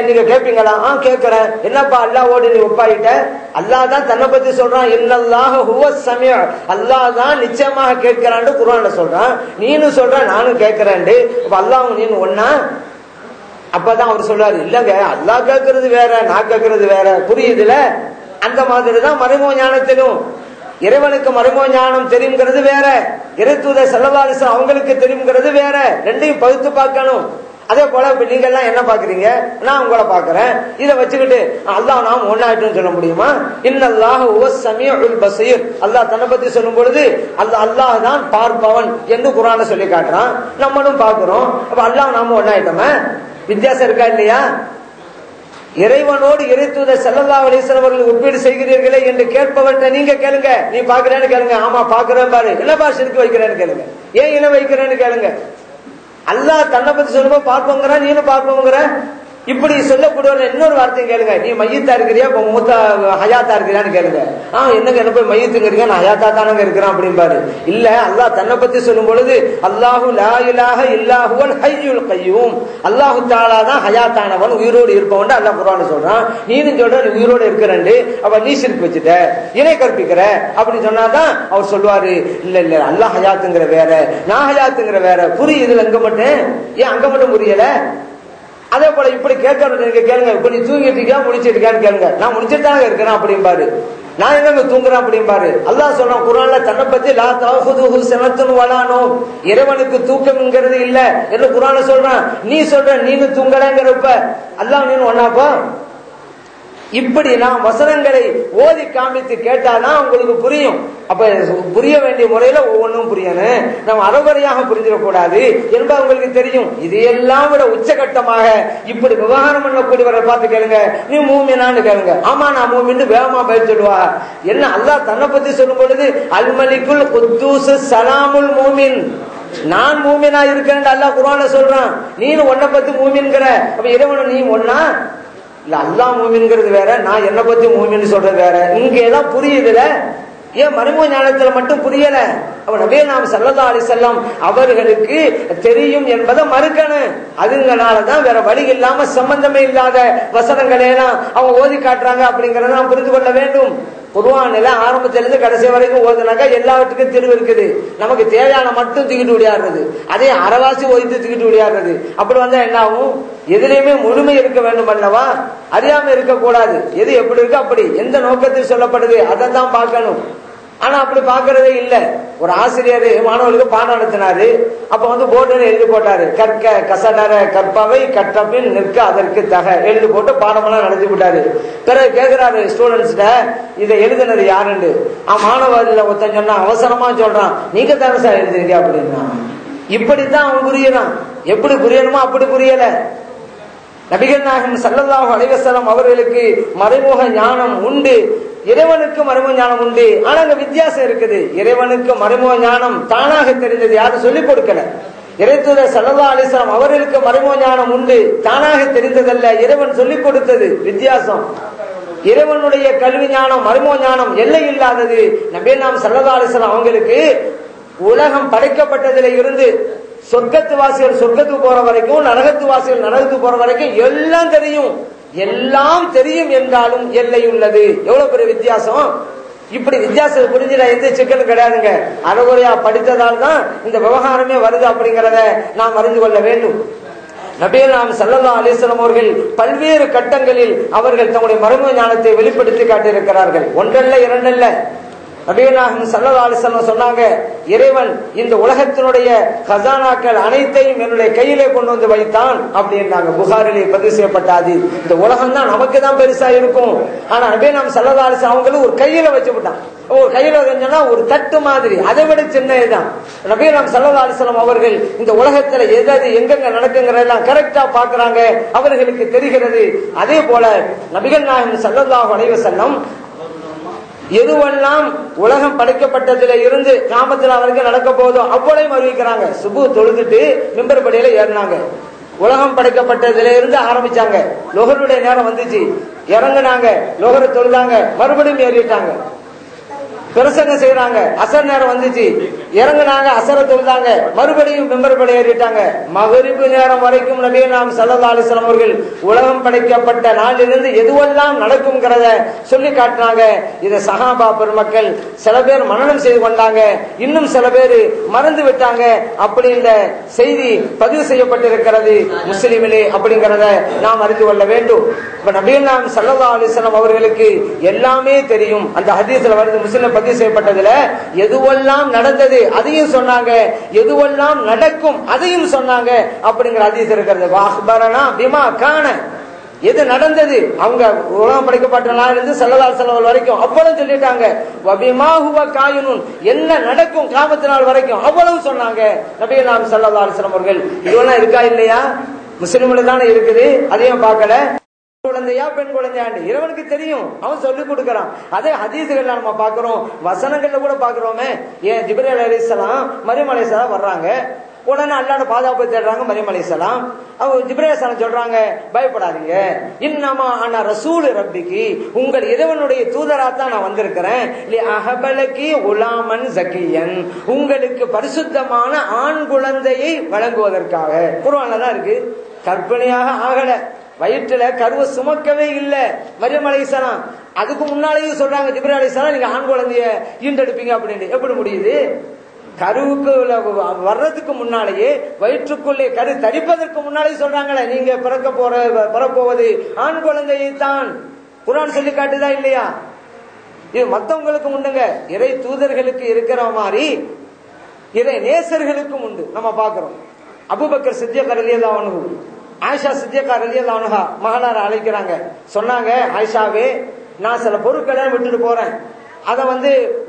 நீங்க கேட்பீங்களா? கேட்கிறேன். என்னப்பா அல்லாஹ்வோடு நீ ஒப்பாயிட்ட? அல்லாஹ் தான் தன்னை பத்தி சொல்றான், இன்னல்லாஹ ஹுவஸ் ஸமீஉ, அல்லாஹ் தான் நிச்சயமாக கேட்கிறான்னு குர்ஆன்ல சொல்றான். நீனும் சொல்ற நானும் கேட்கிறேன். அப்ப அல்லாஹ் நீனு ஒண்ணா? அப்பதான் அவர் சொல்றாரு, இல்லங்க அல்லாஹ் கேட்கறது வேற, நான் கேட்கறது வேற. புரியுதுல? அந்த மாதிரிதான் மறைமுக ஞானத்திலும் இறைவனுக்கு மறைமுக ஞானம் தெரியுங்கிறது வேற, இறைத்தூதர் ஸல்லல்லாஹு அலைஹி வஸல்லம் அவங்களுக்கு தெரியுங்கிறது வேற. ரெண்டையும் பகுத்து பார்க்கணும். அதே போல இப்ப நீங்க எல்லாம் என்ன பாக்குறீங்க, நான் உங்களை பாக்குறேன். இதை வச்சுக்கிட்டு அல்லாஹ் நாம் ஒன்னாயிட்டு சொல்ல முடியுமா? இன்னல்லாஹு ஹுவஸ் ஸமீஉல் பஸீர், அல்லாஹ் தன்னை பத்தி சொல்லும் பொழுது அல்லாஹ் தான் பார்ப்பவன் என்று குர்ஆன்ல சொல்லி காட்டுறான். நம்மளும் பாக்குறோம். அப்ப அல்லாஹ் நாம ஒன்னாயிட்டோமா? வித்தியாசம் இருக்கா இல்லையா? இறைவனோடு இறைத்தூதர் ஸல்லல்லாஹு அலைஹி வஸல்லம் அவர்கள் ஒப்பீடு செய்கிறீர்களே என்று கேட்பவர்கிட்ட நீங்க கேளுங்க. நீ பாக்குறேன்னு கேளுங்க. ஆமா பாக்குறேன் பாரு. என்னப்பா ஷிர்க் வைக்கிறேன்னு கேளுங்க. ஏன் இணை வைக்கிறேன்னு கேளுங்க. அல்லாஹ் தன்னை பத்தி சொல்லும்போது பார்ப்போங்கிற, நீனும் பார்ப்போங்கிற. இப்படி சொல்லக்கூடிய இன்னொரு வார்த்தையும் கேளுங்க. நீ மையத்தா இருக்கிறியா, மூத்த ஹயாத்தா இருக்கிறியான்னு கேளுங்க. என்னங்க என்ன போய் மையத்துங்கிறீங்க, நான் ஹயாத்தா தானங்க இருக்கிறேன் அப்படின்பாரு. இல்ல, அல்லாஹ் தன்னை பத்தி சொல்லும் பொழுது அல்லாஹு லா இலாஹ இல்லா ஹுவல் ஹய்யுல் கய்யூம், அல்லாஹு தஆலா தான் ஹயாத்தானவன், உயிரோடு இருப்பவன் அல்லாஹ் குர்ஆன்ல சொல்றான். நீனும் சொல்ற நீ உயிரோடு இருக்கிறேன், அப்ப நீ ஷிர்க் வச்சுட்ட, இணை கற்பிக்கிற அப்படின்னு சொன்னாதான் அவர் சொல்லுவாரு, இல்ல இல்ல அல்லாஹ் ஹயாத்துங்கிற வேற, நான் ஹயாத்துங்கிற வேற. புரியுதுல? அங்க மட்டும் ஏன் அங்க மட்டும் புரியல? அதே போல இப்படி கேட்கறது நீங்க கேளுங்க. இப்ப நீ தூங்கிட்டு இருக்கியா முடிச்சிட்டு இருக்கியான்னு கேளுங்க. நான் முடிச்சிட்டு தானே இருக்கிறேன் அப்படின்பாரு. நான் எங்க தூங்குறேன் அப்படின்பாரு. அல்லாஹ் சொல்றான் குர்ஆன்ல தன்னை பத்தி லா தஅஹுதுஹு ஸனத்துன் வலா நௌம், இறைவனுக்கு தூக்கம்ங்கிறது இல்ல என்று குர்ஆன்ல சொல்றான். நீ சொல்ற நீனு தூங்கலங்கிறப்ப அல்லாஹ் நீனு ஒன்னாப்பா? இப்படி நாம் வசனங்களை ஓதி காமித்து கேட்டாதான் உங்களுக்கு புரியும். அப்ப புரிய வேண்டிய முறையில ஒவ்வொன்றும் புரியணும். நம்ம அறகுறையாக புரிஞ்சிடக்கூடாது என்பது உங்களுக்கு தெரியும். இதையெல்லாம் விட உச்சகட்டமாக இப்படி விவகாரம் பண்ணக்கூடியவரை பார்த்து கேளுங்க, நீ மூமினான்னு கேளுங்க. ஆமா நான் மூமின்னு வேகமா பதில் சொல்லுவா. என்ன அல்லாஹ் தன்னை பத்தி சொல்லும் பொழுது அல் மலிக்குல் குத்தூஸ் சலாமுல் மூமின், நான் மூமினா இருக்கேன் அல்லாஹ் குர்ஆன்ல சொல்றான். நீனு உன்னை பத்தி மூமின்கிற. அப்ப இறைவனை நீ ஒன்னா? இல்ல, அல்லாஹ் மூமின்கிறது வேற, நான் என்ன பத்தி மூமின்னு சொல்றது வேற. இங்கதான் புரியுதுல? ஏன் மறைமுக ஞானத்துல மட்டும் புரியல? அப்ப நபிகள் நாயகம் ஸல்லல்லாஹு அலைஹி வஸல்லம் அவர்களுக்கு தெரியும் என்பதை மறுக்கணும். அதுங்களாலதான் வேற வழி இல்லாம சம்பந்தமே இல்லாத வசனங்களை எல்லாம் அவங்க ஓதி காட்டுறாங்க அப்படிங்கறத நாம் புரிந்து கொள்ள வேண்டும். குர்ஆன்ல ஆரம்பத்திலிருந்து கடைசி வரைக்கும் ஓதுனாக்கா எல்லாவற்றுக்கும் தீர்வு இருக்குது. நமக்கு தேவையான மட்டும் தூக்கிட்டு விளையாடுறது, அதே அறவாசி ஓதித்து தூக்கிட்டு விளையாடுறது. அப்படி வந்தா என்ன ஆகும்? எதிலையுமே முழுமை இருக்க வேண்டும் அல்லவா? அறியாம இருக்க கூடாது. எது எப்படி இருக்கு அப்படி எந்த நோக்கத்தில் சொல்லப்படுது அதை தான் பார்க்கணும். ஆனா அப்படி பாக்குறதே இல்ல. ஒரு ஆசிரியர் மாணவர்களுக்கு பாடம் நடத்தினாரு. அப்ப போர்டுல எழுதி போட்டாரு, கற்க கசடர கற்பவை கற்றபின் நிற்க அதற்கு தக எழுதி போட்டு பாடமெல்லாம் நடத்தி விட்டாரு. பிறகு கேக்குறாரு ஸ்டூடெண்ட்ஸ்ட, இதை எழுதினது யாருன்னு. மாணவர்கள் ஒருத்தன் சொன்னா, அவசரமா சொல்றான், நீங்க தானே சார் எழுதுறீங்க அப்படின்னா. இப்படித்தான் அவன் புரியறான். எப்படி புரியணுமோ அப்படி புரியல. நபிகள் நாயகம் ஸல்லல்லாஹு அலைஹி வஸல்லம் அவர்களுக்கு மறைமுக ஞானம் உண்டு, இறைவனுக்கு மறைமுக ஞானம் உண்டு. ஆனா அங்க வித்தியாசம் இருக்குது. இறைவனுக்கு மறைமுக ஞானம் தானாக தெரிந்தது, யாரும் சொல்லிக் கொடுக்கல. இறைத்தூதர் ஸல்லல்லாஹு அலைஹி வஸல்லம் அவர்களுக்கு மறைமுக ஞானம் உண்டு, தானாக தெரிந்ததல்ல, இறைவன் சொல்லிக் கொடுத்தது. வித்தியாசம். இறைவனுடைய கல்வி ஞானம் மறைமுக ஞானம் எல்லை இல்லாதது. நபிகள் நாயகம் ஸல்லல்லாஹு அலைஹி வஸல்லம் அவங்களுக்கு உலகம் படைக்கப்பட்டதிலே இருந்து சொர்க்கத்து வாசிகள் சொர்க்கத்துக்கு போற வரைக்கும், நரகத்து வாசிகள் நரகத்துக்கு போற வரைக்கும் எல்லாம் தெரியும். எல்லாம் தெரியும் என்றாலும் எல்லை உள்ளது. எவ்வளவு பெரிய வித்தியாசம்! இப்படி வித்தியாசம் புரிஞ்சுட எந்த சிக்கலும் கிடையாதுங்க. அறகுறையா படித்ததால் தான் இந்த விவகாரமே வருது அப்படிங்கறத நாம் அறிந்து கொள்ள வேண்டும். நபிகள் நாயகம் ஸல்லல்லாஹு அலைஹி வஸல்லம் அவர்கள் பல்வேறு கட்டங்களில் அவர்கள் தங்களுடைய மறைமுக ஞானத்தை வெளிப்படுத்தி காட்டியிருக்கிறார்கள். ஒன்றல்ல இரண்டல்ல. நபிகள் நாயகம் ஸல்லல்லாஹு அலைஹி வஸல்லம் சொன்னாங்க, இறைவன் இந்த உலகத்தினுடைய கசானாக்கள் அனைத்தையும் என்னுடைய கையிலே கொண்டு வந்து வைத்தான் அப்படின்னாங்க. புகாரிலே பதிவு செய்யப்பட்ட ஹதீஸ். இந்த உலகம் தான் நமக்கு தான் பெருசா இருக்கும். ஆனா நபிகள் நாயகம் ஸல்லல்லாஹு அலைஹி வஸல்லம் அவங்களும் ஒரு கையில வச்சு விட்டான். ஒரு கையில வச்சா ஒரு தட்டு மாதிரி, அதை விட சின்னதுதான். நபிகள் நாயகம் ஸல்லல்லாஹு அலைஹி வஸல்லம் அவர்கள் இந்த உலகத்துல எதாவது எங்கெங்க நடக்குங்கிறதெல்லாம் கரெக்டா பாக்குறாங்க, அவர்களுக்கு தெரிகிறது. அதே போல நபிகள் நாயகம் ஸல்லல்லாஹு அலைஹி வஸல்லம் எதுவெல்லாம் உலகம் படைக்கப்பட்டதுல இருந்து கியாமத்தில் அவருக்கு நடக்க போதோ அவ்வளவு அறிவிக்கிறாங்க. சுபு தொழுதுட்டு மிம்பர் படியில ஏறினாங்க. உலகம் படைக்கப்பட்டதுல இருந்து ஆரம்பிச்சாங்க. லொஹருடைய நேரம் வந்துச்சு, இறங்குனாங்க, லொஹரை தொழுதாங்க, மறுபடியும் ஏறிட்டாங்க. பிரசங்கம் செய்யறாங்க. அசர் நேரம் வந்துச்சு, இறங்குனாங்க, அசர தொழுதாங்க, மறுபடியும் மெம்பர்படி ஏறிட்டாங்க. மகரிபு நேரம் வரைக்கும் நபியே நாம் ஸல்லல்லாஹு அலைஹி வஸல்லம் அவர்கள் உலகம் படைக்கப்பட்ட நாளிலிருந்து எதுவெல்லாம் நடக்கும்ங்கிறத சொல்லி காட்டினாங்க. இதை சஹாபா பெருமக்கள் சில பேர் மனனம் செய்து கொண்டாங்க, இன்னும் சில பேர் மறந்து விட்டாங்க. அப்படி இந்த செய்தி பதிவு செய்யப்பட்டிருக்கிறது முஸ்லிமிலே அப்படிங்கிறத நாம் அறிந்து கொள்ள வேண்டும். இப்ப நபியே நாம் ஸல்லல்லாஹு அலைஹி வஸல்லம் அவர்களுக்கு எல்லாமே தெரியும். அந்த ஹதீஸ்ல வருது, முஸ்லிம் பதிவு செய்யப்பட்டதுல எதுவெல்லாம் நடந்தது அதையும் சொன்னாங்க, எதுவெல்லாம் நடக்கும் அதையும் சொன்னாங்க அப்படிங்கிற ஹதீஸ் இருக்கிறது. வாஹ்பரனா பிமா கான, எது நடந்தது அவங்க உலகம் படைக்கப்பட்ட நாளிலிருந்து ஸல்லல்லாஹு அலைஹி வஸல்லம் வரைக்கும் அவ்வளவு சொல்லிட்டாங்க. வபிமா ஹுவ காயினுன், என்ன நடக்கும் கியாமத் நாள் வரைக்கும் அவ்வளவு சொன்னாங்க நபியே நாம் ஸல்லல்லாஹு அலைஹி வஸல்லம் அவர்கள். இதெல்லாம் இருக்கா இல்லையா? முஸ்லிம்ல தானே இருக்குது, அதையும் பார்க்கல. குழந்தையா பெண் குழந்தையாண்டு இறைவனுக்கு தெரியும், அவன் சொல்லி கொடுக்கறான். அதே ஹதீஸ்கள்ல நம்ம பாக்குறோம், வசனங்கள்ல கூட பாக்குறோமே. ஏன் ஜிப்ரீல் அலைஹிஸ்ஸலாம் மரியம் அலைஹிஸ்ஸலாம் வர்றாங்க, உடனே அல்லாஹ்வோட பாதுகாப்பு தேடுறாங்க. மரியம் அலைஹிஸ்ஸலாம் அவங்க ஜிப்ரீல் அலைஹிஸ்ஸலாம் சொல்றாங்க, பயப்படாதீங்க, இன்னமா அன ரசூல் ரப்பிகி, உங்கள் இறைவனுடைய தூதராத்தான் நான் வந்திருக்கிறேன். லி அஹபலகி உலாமன் ஜக்கியன், உங்களுக்கு பரிசுத்தமான ஆண் குழந்தையை வழங்குவதற்காக. குர்ஆன்ல தான் இருக்கு. கற்பனையாக ஆகல, வயிற்றுல கருவை சுமக்கவே இல்ல மரியம் அலைஹிஸ்ஸலாம். அதுக்கு முன்னாலேயும் சொல்றாங்க ஜிப்ரீல் அலைஹிஸ்ஸலாம் நீங்க ஆண் குழந்தைய ஈண்டெடுப்பீங்க அப்படின்னு. எப்படி முடியுது? கருவுக்கு வர்றதுக்கு முன்னாலேயே, வயிற்றுக்குள்ளே கரு தரிப்பதற்கு முன்னாலே சொல்றாங்களே, நீங்க பிறப்போவது ஆண் குழந்தையை தான். குர்ஆன் சொல்லி காட்டுதா இல்லையா? இது மத்தவங்களுக்கு உண்டுங்க, இறை தூதர்களுக்கு இருக்கிற மாதிரி இறை நேசர்களுக்கும் உண்டு. நம்ம பாக்குறோம், அபூபக்கர் சித்திக் ரலியல்லாஹு அன்ஹு, ஆயிஷா சித்திகா ரலியல்லாஹு அன்ஹா மகளார அழைக்கிறாங்க. சொன்னாங்க, ஆயிஷாவே நான் சில பொருட்களை விட்டுட்டு போறேன், அத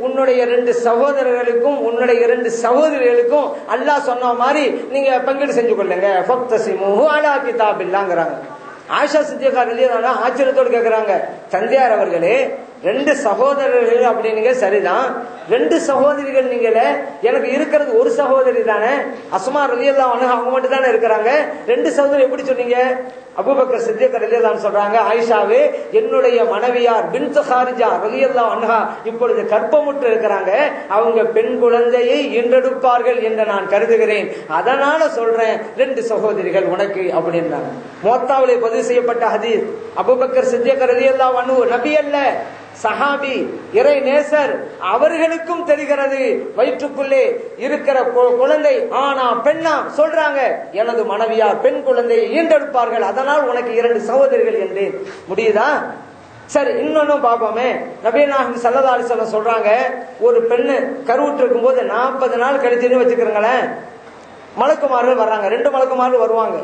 உன்னுடைய 2 சகோதரர்களுக்கும் உன்னுடைய 2 சகோதரிகளுக்கும் அல்லாஹ் சொன்ன மாதிரி நீங்க பங்கீடு செஞ்சு கொள்ளுங்க. ஃபக்தஸிமுஹு அலா கிதாபில்லாஹ்ங்கறாங்க. ஆயிஷா சித்திகா ரலியல்லாஹு அன்ஹா ஆச்சரியத்தோடு கேக்குறாங்க, தந்தையார் அவர்களே 2 சகோதரர்கள் அப்படின்னீங்க, சரிதான், 2 சகோதரிகள் நீங்களே, எனக்கு இருக்கிறது ஒரு சகோதரி தானே, அஸ்மா ரலியல்லாஹு அன்ஹா அவங்க மட்டும் தானே இருக்கிறாங்க, 2 சகோதரி எப்படி சொன்னீங்க? அபூபக்கர் சித்திக் ரலியல்லாஹு அன்ஹு சொல்றாங்க, ஆயிஷாவே என்னுடைய மனைவியார் பின்த் ஹாரிஜா ரலியல்லாஹு அன்ஹா இப்பொழுது கர்ப்பமுற்று இருக்கிறாங்க, அவங்க பெண் குழந்தையை ஈன்றெடுப்பார்கள் என்று நான் கருதுகிறேன், அதனால சொல்றேன் 2 சகோதரிகள் உனக்கு அப்படின்னாங்க. முவத்தாவிலே பதிவு செய்யப்பட்ட ஹதீஸ். அபூபக்கர் சித்திக் ரலியல்லாஹு அன்ஹு நபி அல்ல, சஹாபி, இறை நேசர், அவர்களுக்கும் தெரிகிறது வயிற்றுக்குள்ளே இருக்கிற குழந்தை ஆனா பெண்ணா. சொல்றாங்க, எனது மனைவியார் பெண் குழந்தையை ஈண்டெடுப்பார்கள், அதனால் உனக்கு 2 சகோதரிகள் என்று. முடியுதா? சரி, இன்னொன்னும் பாப்போமே. நபி நாயகம் ஸல்லல்லாஹு அலைஹி வஸல்லம் சொல்றாங்க, ஒரு பெண்ணு கருவுற்று இருக்கும் போது 40 நாள் கழிச்சுன்னு வச்சுக்கிறீங்களேன், மலக்குமார்கள் வர்றாங்க, 2 மலக்குமார்கள் வருவாங்க.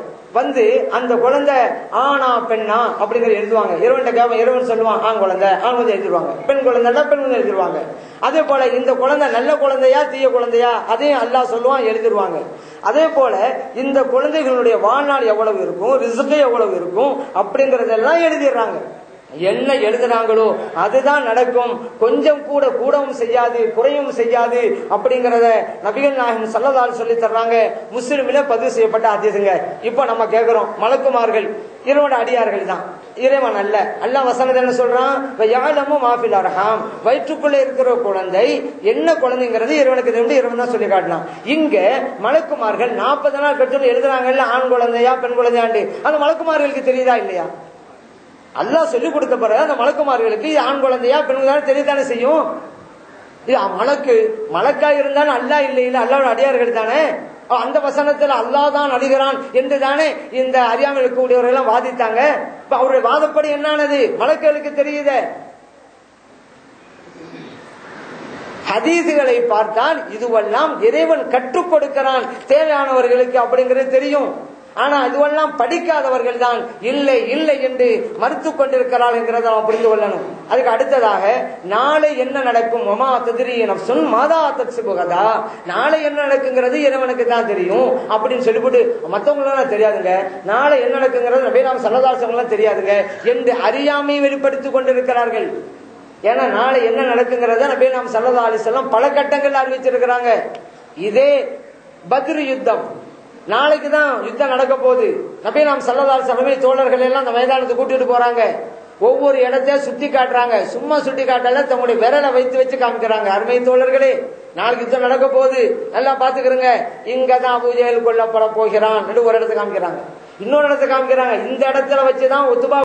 அந்த குழந்தை ஆனா பெண்ணா அப்படிங்கிற எழுதுவாங்க. இறைவன் சொல்லுவான், ஆண் குழந்தை எழுதிருவாங்க, பெண் குழந்தைன்னா பெண் குழந்தை எழுதிருவாங்க. அதே போல இந்த குழந்தை நல்ல குழந்தையா தீய குழந்தையா அதையும் அல்லாஹ் சொல்லுவான், எழுதிருவாங்க. அதே போல இந்த குழந்தைகளுடைய வாழ்நாள் எவ்வளவு இருக்கும், ரிஸ்க் எவ்வளவு இருக்கும் அப்படிங்கறதெல்லாம் எழுதிடுறாங்க. என்ன எழுதுறாங்களோ அதுதான் நடக்கும், கொஞ்சம் கூட கூடவும் செய்யாது குறையும் செய்யாது அப்படிங்கறத நபிகள் நாயகம் ஸல்லல்லாஹு அலைஹி சொல்லி தர்றாங்க. முஸ்லிமில பதிவு செய்யப்பட்ட ஹதீஸ்ங்க. இப்ப நம்ம கேக்குறோம், மலக்குமார்கள் இறைவனோட அடியார்கள் தான், இறைவன் அல்ல. அல்லாஹ் வசனத்துல என்ன சொல்றான்? வயலமு மாஃபில் அர்ஹாம், வயிற்றுக்குள்ள இருக்கிற குழந்தை என்ன குழந்தைங்கிறது இறைவனுக்கு தெரியும், இறைவன் தான் சொல்லி காட்டலாம். இங்க மலக்குமார்கள் 40 நாள் கழிச்சு எழுதுறாங்கல்ல, ஆண் குழந்தையா பெண் குழந்தையாண்டு, அந்த மலக்குமார்களுக்கு தெரியுதா இல்லையா? அல்லாஹ் சொல்லிக் கொடுத்த பிறகு அந்த மலக்குமார்களுக்கு ஆண் குழந்தையா பெண் குழந்தையா தெரியத்தானே செய்யும். இது மலக்கா இருந்தாலும் அல்லாஹ் இல்லை, அல்லாஹ்வோட அடியார்கள் தானே. அந்த வசனத்துல அல்லாஹ் தான் அழிகிறான் என்று தானே இந்த அறியாமல் இருக்கக்கூடியவர்கள் எல்லாம் வாதித்தாங்க. இப்ப அவருடைய வாதப்படி என்னானது? மலக்குகளுக்கு தெரியுது. ஹதீசுகளை பார்த்தால் இதுவெல்லாம் இறைவன் கற்றுக் கொடுக்கிறான் தேவையானவர்களுக்கு அப்படிங்கிறது தெரியும். ஆனா இதுவெல்லாம் படிக்காதவர்கள் தான் இல்லை இல்லை என்று மறுத்து கொண்டிருக்கிறார்கள் என்கிறத நாம் புரிந்து கொள்ளணும். அதுக்கு அடுத்ததாக, நாளை என்ன நடக்கும், ஒமா தத்ரி நஃப்சுன் மாதா தக்ஸிபுகதா, நாளை என்ன நடக்குங்கிறது இறைவனுக்கு தான் தெரியும் அப்படின்னு சொல்லிவிட்டு மற்றவங்களும் தெரியாதுங்க, நாளை என்ன நடக்குங்கிறது நபி நாம் ஸல்லல்லாஹு அலைஹி வஸல்லம் தெரியாதுங்க என்று அறியாமையை வெளிப்படுத்திக் கொண்டிருக்கிறார்கள். ஏன்னா நாளை என்ன நடக்குங்கிறத நபி நாம் ஸல்லல்லாஹு அலைஹி வஸல்லம் பல கட்டங்கள் அறிவிச்சிருக்கிறாங்க. இதே பத்ர் யுத்தம், நாளைக்கு தான் யுத்தம் நடக்க போகுது. நபி நாம் ஸல்லல்லாஹு அலைஹி வஸல்லம் தோழர்கள் எல்லாம் அந்த மைதானத்துக்கு கூட்டிட்டு போறாங்க. ஒவ்வொரு இடத்தையும் சுத்தி காட்டுறாங்க. சும்மா சுட்டி காட்டல, தங்களுடைய விரலை வைத்து வச்சு காமிக்கிறாங்க. அருமை தோழர்களே, நாளைக்கு யுத்தம் நடக்க போகுது, நல்லா பாத்துக்கிறங்க. இங்கதான் அபூ ஜஹல் கொல்லப்பட போகிறான் என்று ஒரு இடத்தை காமிக்கிறாங்க. இன்னொரு இடத்தை காமிக்கிறாங்க. இந்த இடத்துல வச்சுதான் உத்பா